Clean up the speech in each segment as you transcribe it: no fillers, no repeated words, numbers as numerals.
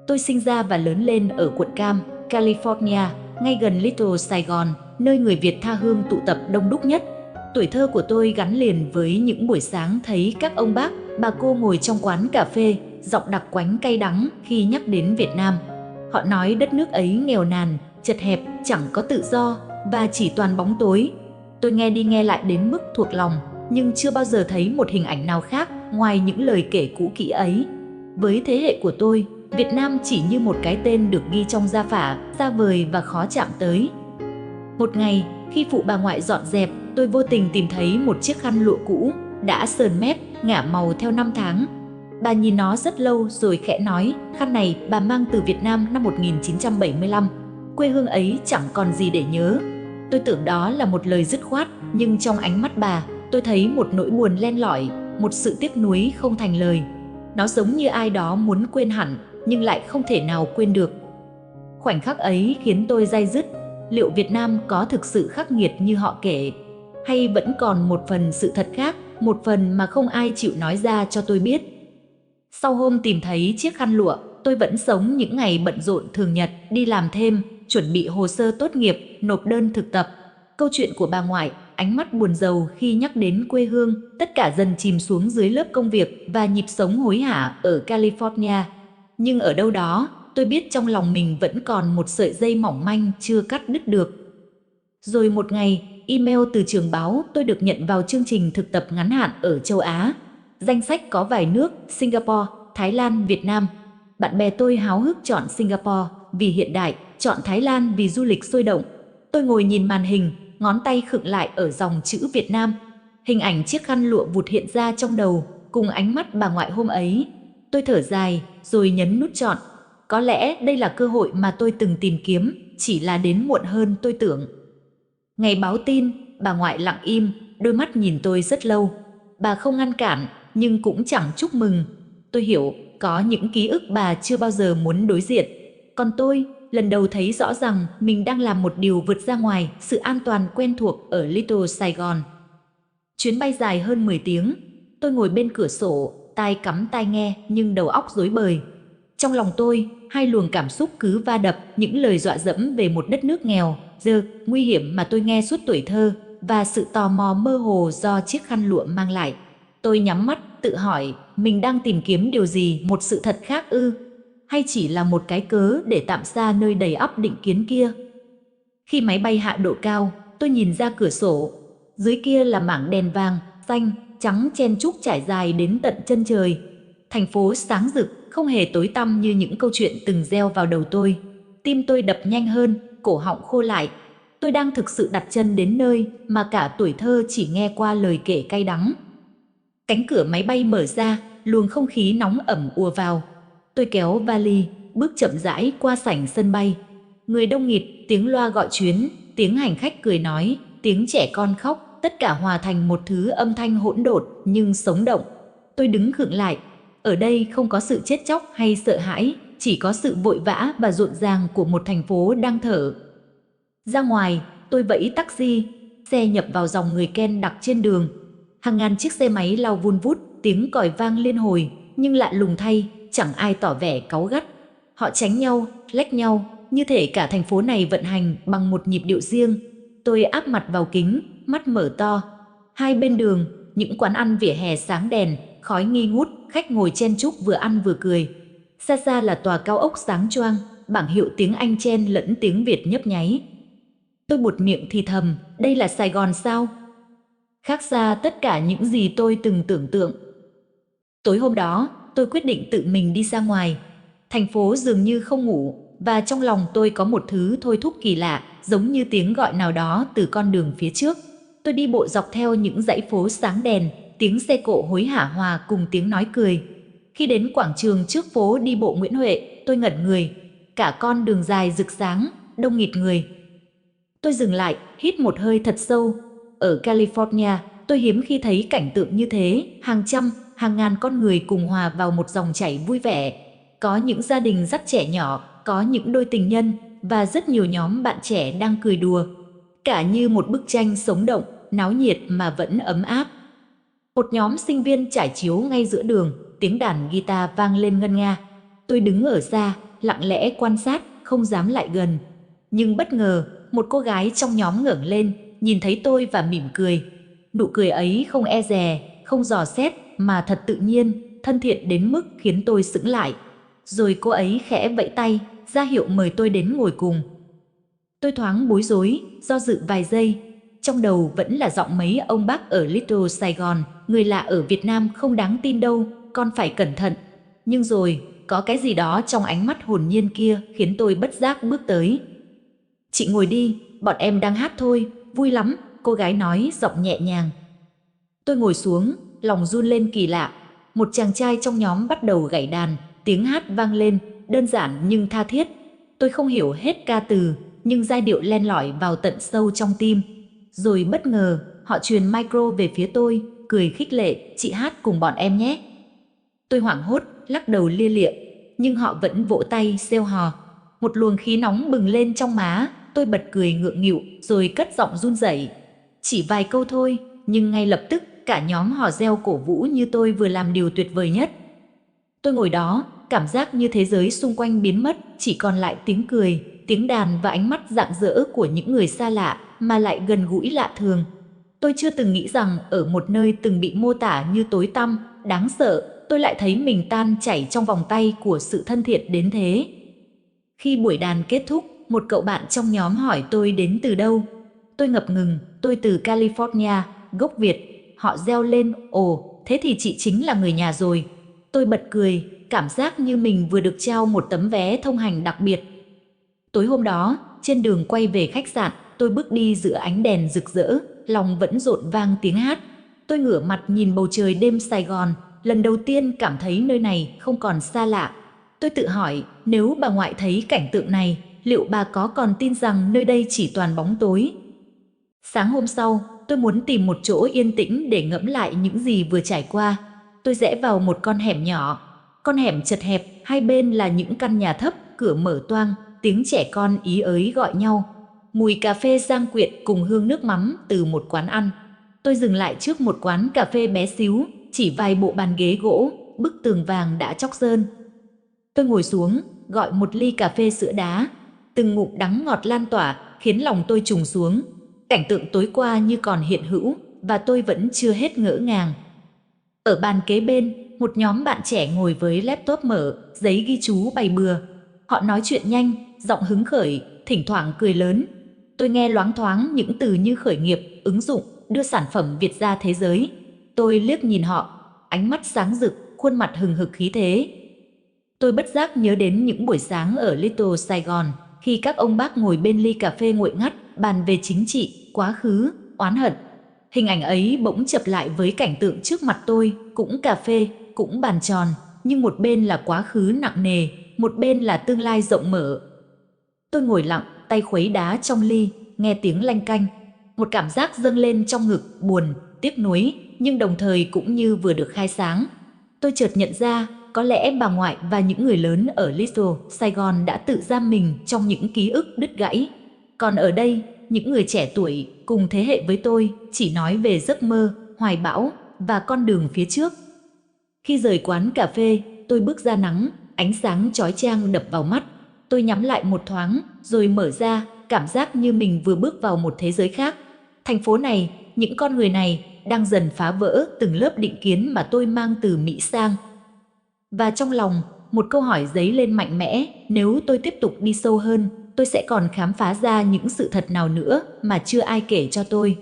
Tôi sinh ra và lớn lên ở quận Cam, California, ngay gần Little Sài Gòn, nơi người Việt tha hương tụ tập đông đúc nhất. Tuổi thơ của tôi gắn liền với những buổi sáng thấy các ông bác, bà cô ngồi trong quán cà phê, giọng đặc quánh cay đắng khi nhắc đến Việt Nam. Họ nói đất nước ấy nghèo nàn, chật hẹp, chẳng có tự do và chỉ toàn bóng tối. Tôi nghe đi nghe lại đến mức thuộc lòng, nhưng chưa bao giờ thấy một hình ảnh nào khác ngoài những lời kể cũ kỹ ấy. Với thế hệ của tôi, Việt Nam chỉ như một cái tên được ghi trong gia phả, xa vời và khó chạm tới. Một ngày, khi phụ bà ngoại dọn dẹp, tôi vô tình tìm thấy một chiếc khăn lụa cũ, đã sờn mép, ngả màu theo năm tháng. Bà nhìn nó rất lâu rồi khẽ nói, khăn này bà mang từ Việt Nam năm 1975. Quê hương ấy chẳng còn gì để nhớ. Tôi tưởng đó là một lời dứt khoát, nhưng trong ánh mắt bà, tôi thấy một nỗi buồn len lỏi, một sự tiếc nuối không thành lời. Nó giống như ai đó muốn quên hẳn, nhưng lại không thể nào quên được. Khoảnh khắc ấy khiến tôi day dứt. Liệu Việt Nam có thực sự khắc nghiệt như họ kể? Hay vẫn còn một phần sự thật khác, một phần mà không ai chịu nói ra cho tôi biết? Sau hôm tìm thấy chiếc khăn lụa, tôi vẫn sống những ngày bận rộn thường nhật, đi làm thêm, chuẩn bị hồ sơ tốt nghiệp, nộp đơn thực tập. Câu chuyện của bà ngoại, ánh mắt buồn rầu khi nhắc đến quê hương, tất cả dần chìm xuống dưới lớp công việc và nhịp sống hối hả ở California. Nhưng ở đâu đó, tôi biết trong lòng mình vẫn còn một sợi dây mỏng manh chưa cắt đứt được. Rồi một ngày, email từ trường báo tôi được nhận vào chương trình thực tập ngắn hạn ở châu Á. Danh sách có vài nước: Singapore, Thái Lan, Việt Nam. Bạn bè tôi háo hức chọn Singapore vì hiện đại, chọn Thái Lan vì du lịch sôi động. Tôi ngồi nhìn màn hình, ngón tay khựng lại ở dòng chữ Việt Nam. Hình ảnh chiếc khăn lụa vụt hiện ra trong đầu, cùng ánh mắt bà ngoại hôm ấy. Tôi thở dài, rồi nhấn nút chọn. Có lẽ đây là cơ hội mà tôi từng tìm kiếm, chỉ là đến muộn hơn tôi tưởng. Ngày báo tin, bà ngoại lặng im, đôi mắt nhìn tôi rất lâu. Bà không ngăn cản, nhưng cũng chẳng chúc mừng. Tôi hiểu, có những ký ức bà chưa bao giờ muốn đối diện. Còn tôi, lần đầu thấy rõ rằng mình đang làm một điều vượt ra ngoài sự an toàn quen thuộc ở Little Sài Gòn. Chuyến bay dài hơn 10 tiếng, tôi ngồi bên cửa sổ, tai cắm tai nghe nhưng đầu óc rối bời. Trong lòng tôi, hai luồng cảm xúc cứ va đập, những lời dọa dẫm về một đất nước nghèo, dơ, nguy hiểm mà tôi nghe suốt tuổi thơ, và sự tò mò mơ hồ do chiếc khăn lụa mang lại. Tôi nhắm mắt, tự hỏi, mình đang tìm kiếm điều gì, một sự thật khác ư? Hay chỉ là một cái cớ để tạm xa nơi đầy ắp định kiến kia? Khi máy bay hạ độ cao, tôi nhìn ra cửa sổ. Dưới kia là mảng đèn vàng, xanh, trắng chen chúc trải dài đến tận chân trời. Thành phố sáng rực, không hề tối tăm như những câu chuyện từng gieo vào đầu tôi. Tim tôi đập nhanh hơn, cổ họng khô lại. Tôi đang thực sự đặt chân đến nơi mà cả tuổi thơ chỉ nghe qua lời kể cay đắng. Cánh cửa máy bay mở ra, luồng không khí nóng ẩm ùa vào. Tôi kéo vali, bước chậm rãi qua sảnh sân bay. Người đông nghịt, tiếng loa gọi chuyến, tiếng hành khách cười nói, tiếng trẻ con khóc, tất cả hòa thành một thứ âm thanh hỗn độn nhưng sống động. Tôi đứng khựng lại. Ở đây không có sự chết chóc hay sợ hãi, chỉ có sự vội vã và rộn ràng của một thành phố đang thở. Ra ngoài, tôi vẫy taxi, xe nhập vào dòng người Ken đặc trên đường. Hàng ngàn chiếc xe máy lao vun vút, tiếng còi vang liên hồi, nhưng lạ lùng thay, chẳng ai tỏ vẻ cáu gắt. Họ tránh nhau, lách nhau, như thể cả thành phố này vận hành bằng một nhịp điệu riêng. Tôi áp mặt vào kính, mắt mở to. Hai bên đường, những quán ăn vỉa hè sáng đèn, khói nghi ngút, khách ngồi chen chúc vừa ăn vừa cười. Xa xa là tòa cao ốc sáng choang, bảng hiệu tiếng Anh chen lẫn tiếng Việt nhấp nháy. Tôi buột miệng thì thầm, đây là Sài Gòn sao? Khác xa tất cả những gì tôi từng tưởng tượng. Tối hôm đó, tôi quyết định tự mình đi ra ngoài. Thành phố dường như không ngủ, và trong lòng tôi có một thứ thôi thúc kỳ lạ, giống như tiếng gọi nào đó từ con đường phía trước. Tôi đi bộ dọc theo những dãy phố sáng đèn, tiếng xe cộ hối hả hòa cùng tiếng nói cười. Khi đến quảng trường trước phố đi bộ Nguyễn Huệ, tôi ngẩn người. Cả con đường dài rực sáng, đông nghịt người. Tôi dừng lại, hít một hơi thật sâu. Ở California, tôi hiếm khi thấy cảnh tượng như thế, hàng trăm, hàng ngàn con người cùng hòa vào một dòng chảy vui vẻ. Có những gia đình dắt trẻ nhỏ, có những đôi tình nhân, và rất nhiều nhóm bạn trẻ đang cười đùa. Cả như một bức tranh sống động, náo nhiệt mà vẫn ấm áp. Một nhóm sinh viên trải chiếu ngay giữa đường, tiếng đàn guitar vang lên ngân nga. Tôi đứng ở xa, lặng lẽ quan sát, không dám lại gần. Nhưng bất ngờ, một cô gái trong nhóm ngẩng lên, nhìn thấy tôi và mỉm cười. Nụ cười ấy không e dè, không dò xét, mà thật tự nhiên, thân thiện đến mức khiến tôi sững lại. Rồi cô ấy khẽ vẫy tay, ra hiệu mời tôi đến ngồi cùng. Tôi thoáng bối rối, do dự vài giây. Trong đầu vẫn là giọng mấy ông bác ở Little Sài Gòn, người lạ ở Việt Nam không đáng tin đâu, con phải cẩn thận. Nhưng rồi, có cái gì đó trong ánh mắt hồn nhiên kia khiến tôi bất giác bước tới. Chị ngồi đi, bọn em đang hát thôi, vui lắm, cô gái nói giọng nhẹ nhàng. Tôi ngồi xuống, lòng run lên kỳ lạ. Một chàng trai trong nhóm bắt đầu gảy đàn, tiếng hát vang lên, đơn giản nhưng tha thiết. Tôi không hiểu hết ca từ, nhưng giai điệu len lỏi vào tận sâu trong tim. Rồi bất ngờ, họ truyền micro về phía tôi, cười khích lệ, chị hát cùng bọn em nhé. Tôi hoảng hốt, lắc đầu lia lịa, nhưng họ vẫn vỗ tay reo hò. Một luồng khí nóng bừng lên trong má, tôi bật cười ngượng nghịu, rồi cất giọng run rẩy. Chỉ vài câu thôi, nhưng ngay lập tức cả nhóm hò reo cổ vũ như tôi vừa làm điều tuyệt vời nhất. Tôi ngồi đó, cảm giác như thế giới xung quanh biến mất, chỉ còn lại tiếng cười, tiếng đàn và ánh mắt rạng rỡ của những người xa lạ, mà lại gần gũi lạ thường. Tôi chưa từng nghĩ rằng ở một nơi từng bị mô tả như tối tăm, đáng sợ, tôi lại thấy mình tan chảy trong vòng tay của sự thân thiện đến thế. Khi buổi đàn kết thúc, một cậu bạn trong nhóm hỏi tôi đến từ đâu. Tôi ngập ngừng, tôi từ California, gốc Việt. Họ reo lên, ồ, thế thì chị chính là người nhà rồi. Tôi bật cười, cảm giác như mình vừa được trao một tấm vé thông hành đặc biệt. Tối hôm đó, trên đường quay về khách sạn, tôi bước đi giữa ánh đèn rực rỡ, lòng vẫn rộn vang tiếng hát. Tôi ngửa mặt nhìn bầu trời đêm Sài Gòn, lần đầu tiên cảm thấy nơi này không còn xa lạ. Tôi tự hỏi, nếu bà ngoại thấy cảnh tượng này, liệu bà có còn tin rằng nơi đây chỉ toàn bóng tối? Sáng hôm sau, tôi muốn tìm một chỗ yên tĩnh để ngẫm lại những gì vừa trải qua. Tôi rẽ vào một con hẻm nhỏ. Con hẻm chật hẹp, hai bên là những căn nhà thấp, cửa mở toang, tiếng trẻ con ý ới gọi nhau. Mùi cà phê rang quyện cùng hương nước mắm từ một quán ăn. Tôi dừng lại trước một quán cà phê bé xíu, chỉ vài bộ bàn ghế gỗ, bức tường vàng đã chóc sơn. Tôi ngồi xuống, gọi một ly cà phê sữa đá. Từng ngụm đắng ngọt lan tỏa, khiến lòng tôi trùng xuống. Cảnh tượng tối qua như còn hiện hữu, và tôi vẫn chưa hết ngỡ ngàng. Ở bàn kế bên, một nhóm bạn trẻ ngồi với laptop mở, giấy ghi chú bày bừa. Họ nói chuyện nhanh, giọng hứng khởi, thỉnh thoảng cười lớn. Tôi nghe loáng thoáng những từ như khởi nghiệp, ứng dụng, đưa sản phẩm Việt ra thế giới. Tôi liếc nhìn họ, ánh mắt sáng rực, khuôn mặt hừng hực khí thế. Tôi bất giác nhớ đến những buổi sáng ở Little Sài Gòn, khi các ông bác ngồi bên ly cà phê nguội ngắt, bàn về chính trị, quá khứ, oán hận. Hình ảnh ấy bỗng chập lại với cảnh tượng trước mặt tôi, cũng cà phê, cũng bàn tròn, nhưng một bên là quá khứ nặng nề, một bên là tương lai rộng mở. Tôi ngồi lặng, tay khuấy đá trong ly, nghe tiếng lanh canh. Một cảm giác dâng lên trong ngực, buồn, tiếc nuối, nhưng đồng thời cũng như vừa được khai sáng. Tôi chợt nhận ra, có lẽ bà ngoại và những người lớn ở Little Sài Gòn đã tự giam mình trong những ký ức đứt gãy. Còn ở đây, những người trẻ tuổi cùng thế hệ với tôi chỉ nói về giấc mơ, hoài bão và con đường phía trước. Khi rời quán cà phê, tôi bước ra nắng, ánh sáng chói chang đập vào mắt. Tôi nhắm lại một thoáng, rồi mở ra, cảm giác như mình vừa bước vào một thế giới khác. Thành phố này, những con người này đang dần phá vỡ từng lớp định kiến mà tôi mang từ Mỹ sang. Và trong lòng, một câu hỏi dấy lên mạnh mẽ, nếu tôi tiếp tục đi sâu hơn, tôi sẽ còn khám phá ra những sự thật nào nữa mà chưa ai kể cho tôi.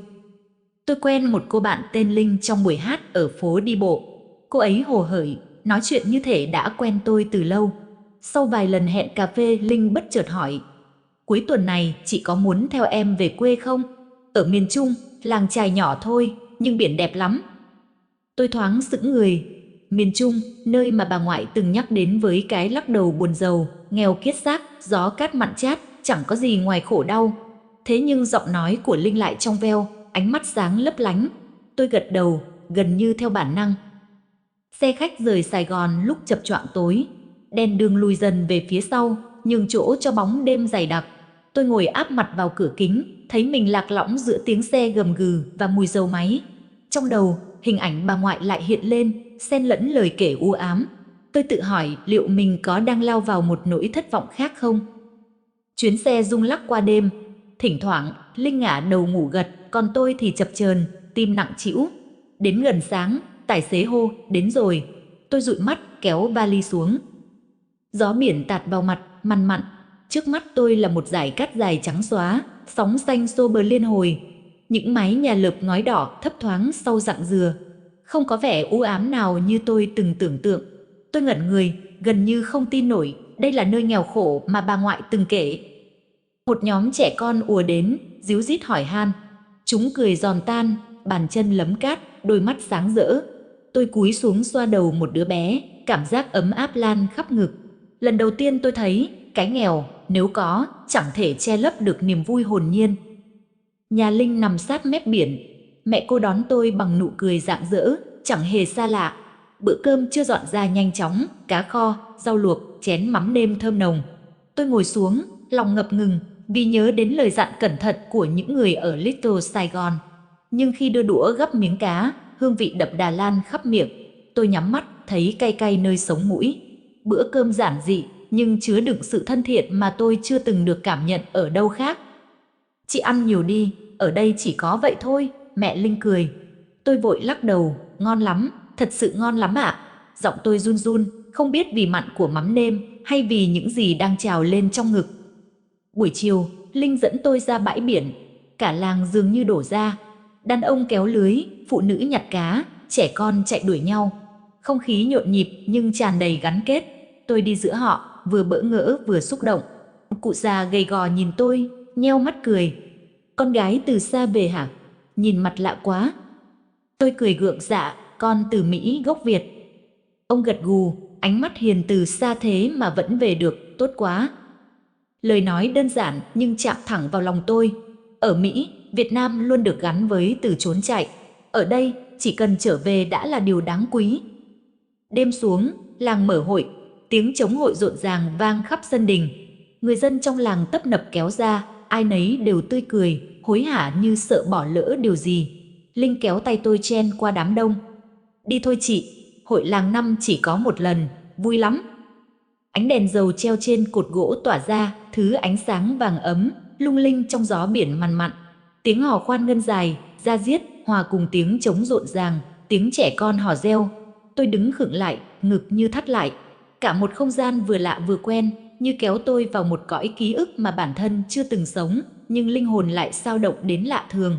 Tôi quen một cô bạn tên Linh trong buổi hát ở phố đi bộ. Cô ấy hồ hởi, nói chuyện như thể đã quen tôi từ lâu. Sau vài lần hẹn cà phê, Linh bất chợt hỏi, cuối tuần này chị có muốn theo em về quê không? Ở miền Trung, làng chài nhỏ thôi, nhưng biển đẹp lắm. Tôi thoáng sững người. Miền Trung, nơi mà bà ngoại từng nhắc đến với cái lắc đầu buồn rầu, nghèo kiết xác, gió cát mặn chát, chẳng có gì ngoài khổ đau. Thế nhưng giọng nói của Linh lại trong veo, ánh mắt sáng lấp lánh. Tôi gật đầu, gần như theo bản năng. Xe khách rời Sài Gòn lúc chập choạng tối. Đèn đường lùi dần về phía sau, nhường chỗ cho bóng đêm dày đặc. Tôi ngồi áp mặt vào cửa kính, thấy mình lạc lõng giữa tiếng xe gầm gừ và mùi dầu máy. Trong đầu, hình ảnh bà ngoại lại hiện lên, xen lẫn lời kể u ám. Tôi tự hỏi liệu mình có đang lao vào một nỗi thất vọng khác không? Chuyến xe rung lắc qua đêm. Thỉnh thoảng, Linh ngả đầu ngủ gật, còn tôi thì chập chờn, tim nặng trĩu. Đến gần sáng, tài xế hô, đến rồi. Tôi dụi mắt, kéo vali xuống. Gió biển tạt vào mặt, mằn mặn. Trước mắt tôi là một dải cát dài trắng xóa, sóng xanh xô bờ liên hồi. Những mái nhà lợp ngói đỏ thấp thoáng sau rặng dừa. Không có vẻ u ám nào như tôi từng tưởng tượng. Tôi ngẩn người, gần như không tin nổi, đây là nơi nghèo khổ mà bà ngoại từng kể. Một nhóm trẻ con ùa đến, díu dít hỏi han. Chúng cười giòn tan, bàn chân lấm cát, đôi mắt sáng rỡ. Tôi cúi xuống xoa đầu một đứa bé, cảm giác ấm áp lan khắp ngực. Lần đầu tiên tôi thấy, cái nghèo, nếu có, chẳng thể che lấp được niềm vui hồn nhiên. Nhà Linh nằm sát mép biển. Mẹ cô đón tôi bằng nụ cười rạng rỡ, chẳng hề xa lạ. Bữa cơm chưa dọn ra nhanh chóng, cá kho, rau luộc, chén mắm nêm thơm nồng. Tôi ngồi xuống, lòng ngập ngừng, vì nhớ đến lời dặn cẩn thận của những người ở Little Saigon. Nhưng khi đưa đũa gắp miếng cá, hương vị đậm đà lan khắp miệng. Tôi nhắm mắt, thấy cay cay nơi sống mũi. Bữa cơm giản dị, nhưng chứa đựng sự thân thiện mà tôi chưa từng được cảm nhận ở đâu khác. Chị ăn nhiều đi, ở đây chỉ có vậy thôi, mẹ Linh cười. Tôi vội lắc đầu, ngon lắm, thật sự ngon lắm ạ. Giọng tôi run run, không biết vì mặn của mắm nêm hay vì những gì đang trào lên trong ngực. Buổi chiều, Linh dẫn tôi ra bãi biển. Cả làng dường như đổ ra. Đàn ông kéo lưới, phụ nữ nhặt cá, trẻ con chạy đuổi nhau. Không khí nhộn nhịp nhưng tràn đầy gắn kết. Tôi đi giữa họ, vừa bỡ ngỡ vừa xúc động. Cụ già gầy gò nhìn tôi, nheo mắt cười. Con gái từ xa về hả? Nhìn mặt lạ quá. Tôi cười gượng dạ, con từ Mỹ gốc Việt. Ông gật gù, ánh mắt hiền từ xa thế mà vẫn về được, tốt quá. Lời nói đơn giản nhưng chạm thẳng vào lòng tôi. Ở Mỹ, Việt Nam luôn được gắn với từ trốn chạy. Ở đây, chỉ cần trở về đã là điều đáng quý. Đêm xuống, làng mở hội, tiếng trống hội rộn ràng vang khắp sân đình. Người dân trong làng tấp nập kéo ra, ai nấy đều tươi cười, hối hả như sợ bỏ lỡ điều gì. Linh kéo tay tôi chen qua đám đông. Đi thôi chị, hội làng năm chỉ có một lần, vui lắm. Ánh đèn dầu treo trên cột gỗ tỏa ra, thứ ánh sáng vàng ấm, lung linh trong gió biển mằn mặn. Tiếng hò khoan ngân dài, da diết, hòa cùng tiếng trống rộn ràng, tiếng trẻ con hò reo. Tôi đứng khựng lại, ngực như thắt lại. Cả một không gian vừa lạ vừa quen, như kéo tôi vào một cõi ký ức mà bản thân chưa từng sống, nhưng linh hồn lại xao động đến lạ thường.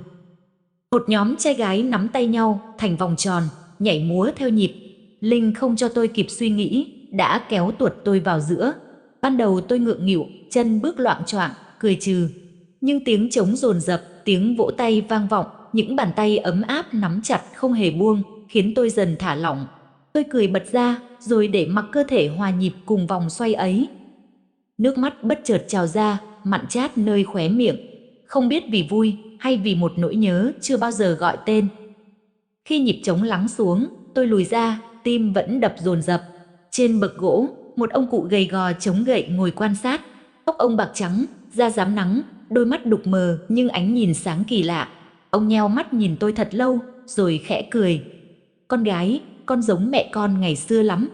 Một nhóm trai gái nắm tay nhau, thành vòng tròn, nhảy múa theo nhịp. Linh không cho tôi kịp suy nghĩ, đã kéo tuột tôi vào giữa. Ban đầu tôi ngượng nghịu, chân bước loạng choạng, cười trừ. Nhưng tiếng trống dồn dập, tiếng vỗ tay vang vọng, những bàn tay ấm áp nắm chặt không hề buông, khiến tôi dần thả lỏng. Tôi cười bật ra, rồi để mặc cơ thể hòa nhịp cùng vòng xoay ấy. Nước mắt bất chợt trào ra, mặn chát nơi khóe miệng. Không biết vì vui hay vì một nỗi nhớ chưa bao giờ gọi tên. Khi nhịp trống lắng xuống, tôi lùi ra, tim vẫn đập dồn dập. Trên bậc gỗ, một ông cụ gầy gò chống gậy ngồi quan sát. Tóc ông bạc trắng, da rám nắng, đôi mắt đục mờ nhưng ánh nhìn sáng kỳ lạ. Ông nheo mắt nhìn tôi thật lâu, rồi khẽ cười. Con gái, con giống mẹ con ngày xưa lắm.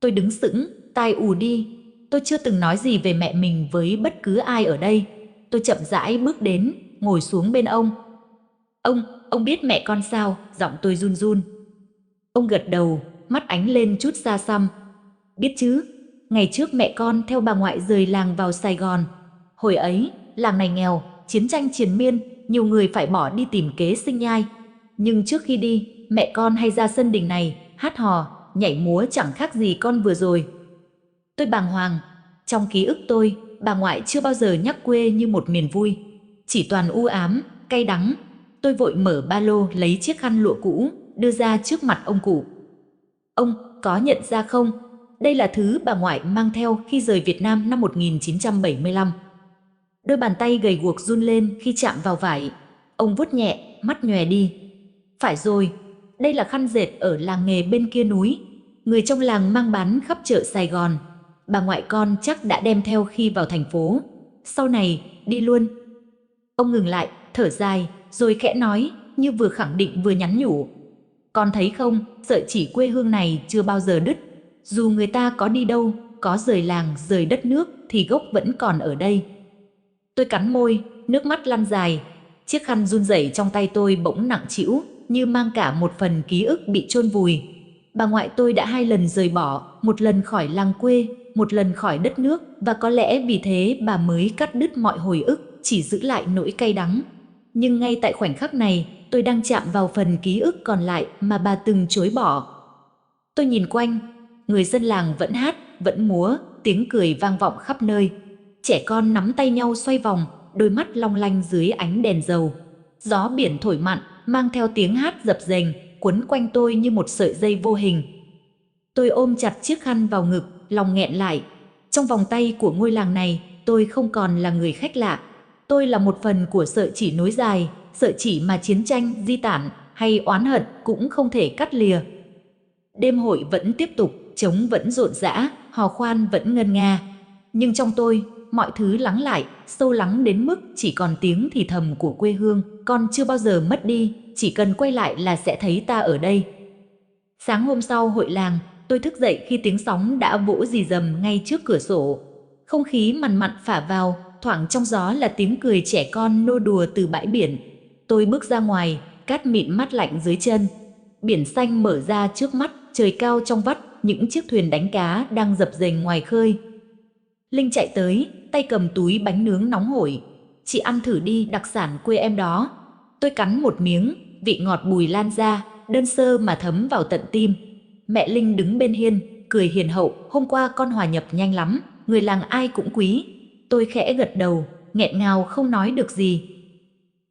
Tôi đứng sững, tai ù đi. Tôi chưa từng nói gì về mẹ mình với bất cứ ai ở đây. Tôi chậm rãi bước đến, ngồi xuống bên ông. Ông biết mẹ con sao? Giọng tôi run run. Ông gật đầu, mắt ánh lên chút xa xăm. Biết chứ, ngày trước mẹ con theo bà ngoại rời làng vào Sài Gòn. Hồi ấy, làng này nghèo, chiến tranh triền miên, nhiều người phải bỏ đi tìm kế sinh nhai. Nhưng trước khi đi, mẹ con hay ra sân đình này, hát hò, nhảy múa chẳng khác gì con vừa rồi. Tôi bàng hoàng. Trong ký ức tôi, bà ngoại chưa bao giờ nhắc quê như một miền vui. Chỉ toàn u ám, cay đắng. Tôi vội mở ba lô lấy chiếc khăn lụa cũ, đưa ra trước mặt ông cụ. Ông có nhận ra không? Đây là thứ bà ngoại mang theo khi rời Việt Nam năm 1975. Đôi bàn tay gầy guộc run lên khi chạm vào vải. Ông vuốt nhẹ, mắt nhòe đi. Phải rồi, đây là khăn dệt ở làng nghề bên kia núi. Người trong làng mang bán khắp chợ Sài Gòn. Bà ngoại con chắc đã đem theo khi vào thành phố. Sau này, đi luôn. Ông ngừng lại, thở dài, rồi khẽ nói, như vừa khẳng định vừa nhắn nhủ. Con thấy không, sợi chỉ quê hương này chưa bao giờ đứt. Dù người ta có đi đâu, có rời làng, rời đất nước thì gốc vẫn còn ở đây. Tôi cắn môi, nước mắt lăn dài. Chiếc khăn run rẩy trong tay tôi bỗng nặng trĩu, như mang cả một phần ký ức bị chôn vùi. Bà ngoại tôi đã 2 lần rời bỏ, một lần khỏi làng quê, một lần khỏi đất nước, và có lẽ vì thế bà mới cắt đứt mọi hồi ức, chỉ giữ lại nỗi cay đắng. Nhưng ngay tại khoảnh khắc này, tôi đang chạm vào phần ký ức còn lại mà bà từng chối bỏ. Tôi nhìn quanh, người dân làng vẫn hát, vẫn múa, tiếng cười vang vọng khắp nơi. Trẻ con nắm tay nhau xoay vòng, đôi mắt long lanh dưới ánh đèn dầu. Gió biển thổi mặn, mang theo tiếng hát dập dềnh, quấn quanh tôi như một sợi dây vô hình. Tôi ôm chặt chiếc khăn vào ngực, lòng nghẹn lại. Trong vòng tay của ngôi làng này, tôi không còn là người khách lạ. Tôi là một phần của sợi chỉ nối dài, sợi chỉ mà chiến tranh, di tản hay oán hận cũng không thể cắt lìa. Đêm hội vẫn tiếp tục, trống vẫn rộn rã, hò khoan vẫn ngân nga. Nhưng trong tôi, mọi thứ lắng lại, sâu lắng đến mức chỉ còn tiếng thì thầm của quê hương, con chưa bao giờ mất đi, chỉ cần quay lại là sẽ thấy ta ở đây. Sáng hôm sau hội làng, tôi thức dậy khi tiếng sóng đã vỗ rì rầm ngay trước cửa sổ. Không khí mằn mặn phả vào, thoảng trong gió là tiếng cười trẻ con nô đùa từ bãi biển. Tôi bước ra ngoài, cát mịn mát lạnh dưới chân. Biển xanh mở ra trước mắt, trời cao trong vắt, những chiếc thuyền đánh cá đang dập dềnh ngoài khơi. Linh chạy tới, tay cầm túi bánh nướng nóng hổi. Chị ăn thử đi, đặc sản quê em đó. Tôi cắn một miếng, vị ngọt bùi lan ra, đơn sơ mà thấm vào tận tim. Mẹ Linh đứng bên hiên, cười hiền hậu, hôm qua con hòa nhập nhanh lắm, người làng ai cũng quý. Tôi khẽ gật đầu, nghẹn ngào không nói được gì.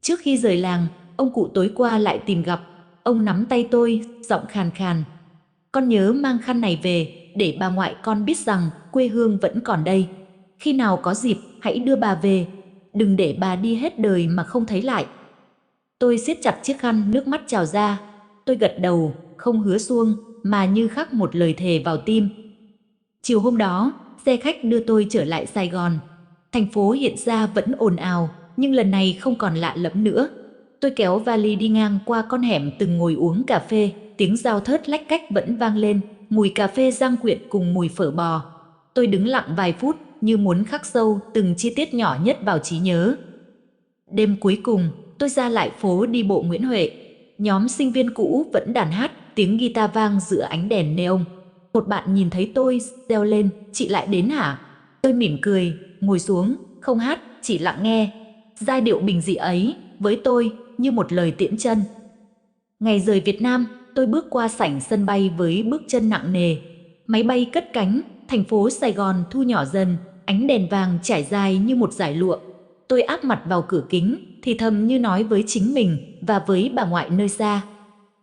Trước khi rời làng, ông cụ tối qua lại tìm gặp. Ông nắm tay tôi, giọng khàn khàn. Con nhớ mang khăn này về, để bà ngoại con biết rằng quê hương vẫn còn đây. Khi nào có dịp, hãy đưa bà về. Đừng để bà đi hết đời mà không thấy lại. Tôi siết chặt chiếc khăn, nước mắt trào ra. Tôi gật đầu, không hứa suông, mà như khắc một lời thề vào tim. Chiều hôm đó, xe khách đưa tôi trở lại Sài Gòn. Thành phố hiện ra vẫn ồn ào, nhưng lần này không còn lạ lẫm nữa. Tôi kéo vali đi ngang qua con hẻm từng ngồi uống cà phê, tiếng dao thớt lách cách vẫn vang lên, mùi cà phê rang quyện cùng mùi phở bò. Tôi đứng lặng vài phút như muốn khắc sâu từng chi tiết nhỏ nhất vào trí nhớ. Đêm cuối cùng, tôi ra lại phố đi bộ Nguyễn Huệ. Nhóm sinh viên cũ vẫn đàn hát, tiếng guitar vang giữa ánh đèn neon. Một bạn nhìn thấy tôi, reo lên, chị lại đến hả? Tôi mỉm cười, ngồi xuống, không hát, chỉ lặng nghe. Giai điệu bình dị ấy, với tôi, như một lời tiễn chân. Ngày rời Việt Nam, tôi bước qua sảnh sân bay với bước chân nặng nề. Máy bay cất cánh, thành phố Sài Gòn thu nhỏ dần, ánh đèn vàng trải dài như một dải lụa. Tôi áp mặt vào cửa kính, thì thầm như nói với chính mình và với bà ngoại nơi xa.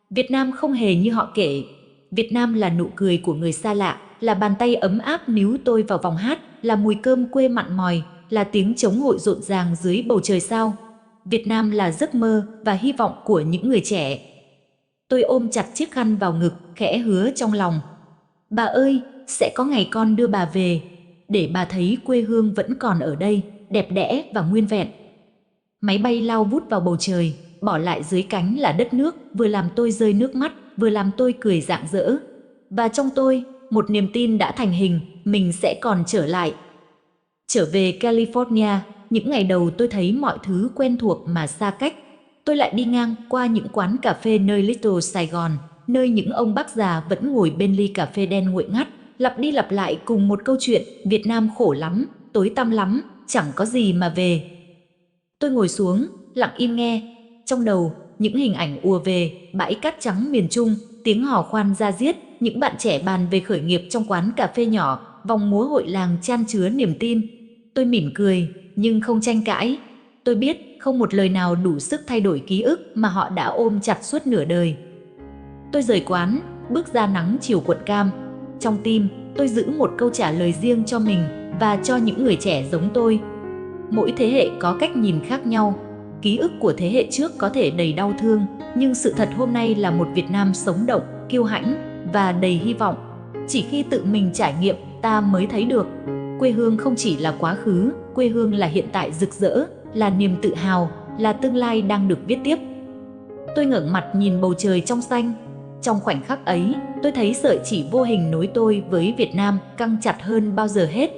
Việt Nam không hề như họ kể. Việt Nam là nụ cười của người xa lạ, là bàn tay ấm áp níu tôi vào vòng hát, là mùi cơm quê mặn mòi, là tiếng trống hội rộn ràng dưới bầu trời sao. Việt Nam là giấc mơ và hy vọng của những người trẻ. Tôi ôm chặt chiếc khăn vào ngực, khẽ hứa trong lòng. Bà ơi, sẽ có ngày con đưa bà về, để bà thấy quê hương vẫn còn ở đây, đẹp đẽ và nguyên vẹn. Máy bay lao vút vào bầu trời, bỏ lại dưới cánh là đất nước, vừa làm tôi rơi nước mắt, vừa làm tôi cười rạng rỡ. Và trong tôi, một niềm tin đã thành hình, mình sẽ còn trở lại. Trở về California, những ngày đầu tôi thấy mọi thứ quen thuộc mà xa cách. Tôi lại đi ngang qua những quán cà phê nơi Little Sài Gòn, nơi những ông bác già vẫn ngồi bên ly cà phê đen nguội ngắt, lặp đi lặp lại cùng một câu chuyện: Việt Nam khổ lắm, tối tăm lắm, chẳng có gì mà về. Tôi ngồi xuống, lặng im nghe. Trong đầu, những hình ảnh ùa về, bãi cát trắng miền Trung, tiếng hò khoan da diết, những bạn trẻ bàn về khởi nghiệp trong quán cà phê nhỏ, vòng múa hội làng chan chứa niềm tin. Tôi mỉm cười, nhưng không tranh cãi. Tôi biết không một lời nào đủ sức thay đổi ký ức mà họ đã ôm chặt suốt nửa đời. Tôi rời quán, bước ra nắng chiều quận Cam. Trong tim, tôi giữ một câu trả lời riêng cho mình và cho những người trẻ giống tôi. Mỗi thế hệ có cách nhìn khác nhau. Ký ức của thế hệ trước có thể đầy đau thương, nhưng sự thật hôm nay là một Việt Nam sống động, kiêu hãnh và đầy hy vọng. Chỉ khi tự mình trải nghiệm, ta mới thấy được. Quê hương không chỉ là quá khứ, quê hương là hiện tại rực rỡ, là niềm tự hào, là tương lai đang được viết tiếp. Tôi ngẩng mặt nhìn bầu trời trong xanh. Trong khoảnh khắc ấy, tôi thấy sợi chỉ vô hình nối tôi với Việt Nam căng chặt hơn bao giờ hết.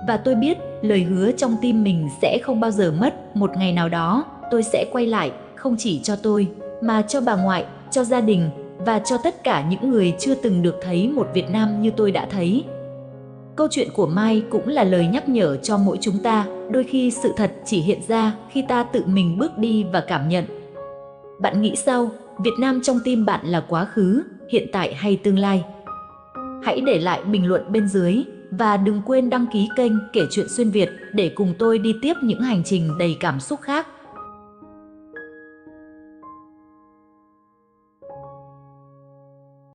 Và tôi biết lời hứa trong tim mình sẽ không bao giờ mất. Một ngày nào đó, tôi sẽ quay lại, không chỉ cho tôi, mà cho bà ngoại, cho gia đình và cho tất cả những người chưa từng được thấy một Việt Nam như tôi đã thấy. Câu chuyện của Mai cũng là lời nhắc nhở cho mỗi chúng ta, đôi khi sự thật chỉ hiện ra khi ta tự mình bước đi và cảm nhận. Bạn nghĩ sao? Việt Nam trong tim bạn là quá khứ, hiện tại hay tương lai? Hãy để lại bình luận bên dưới và đừng quên đăng ký kênh Kể Chuyện Xuyên Việt để cùng tôi đi tiếp những hành trình đầy cảm xúc khác.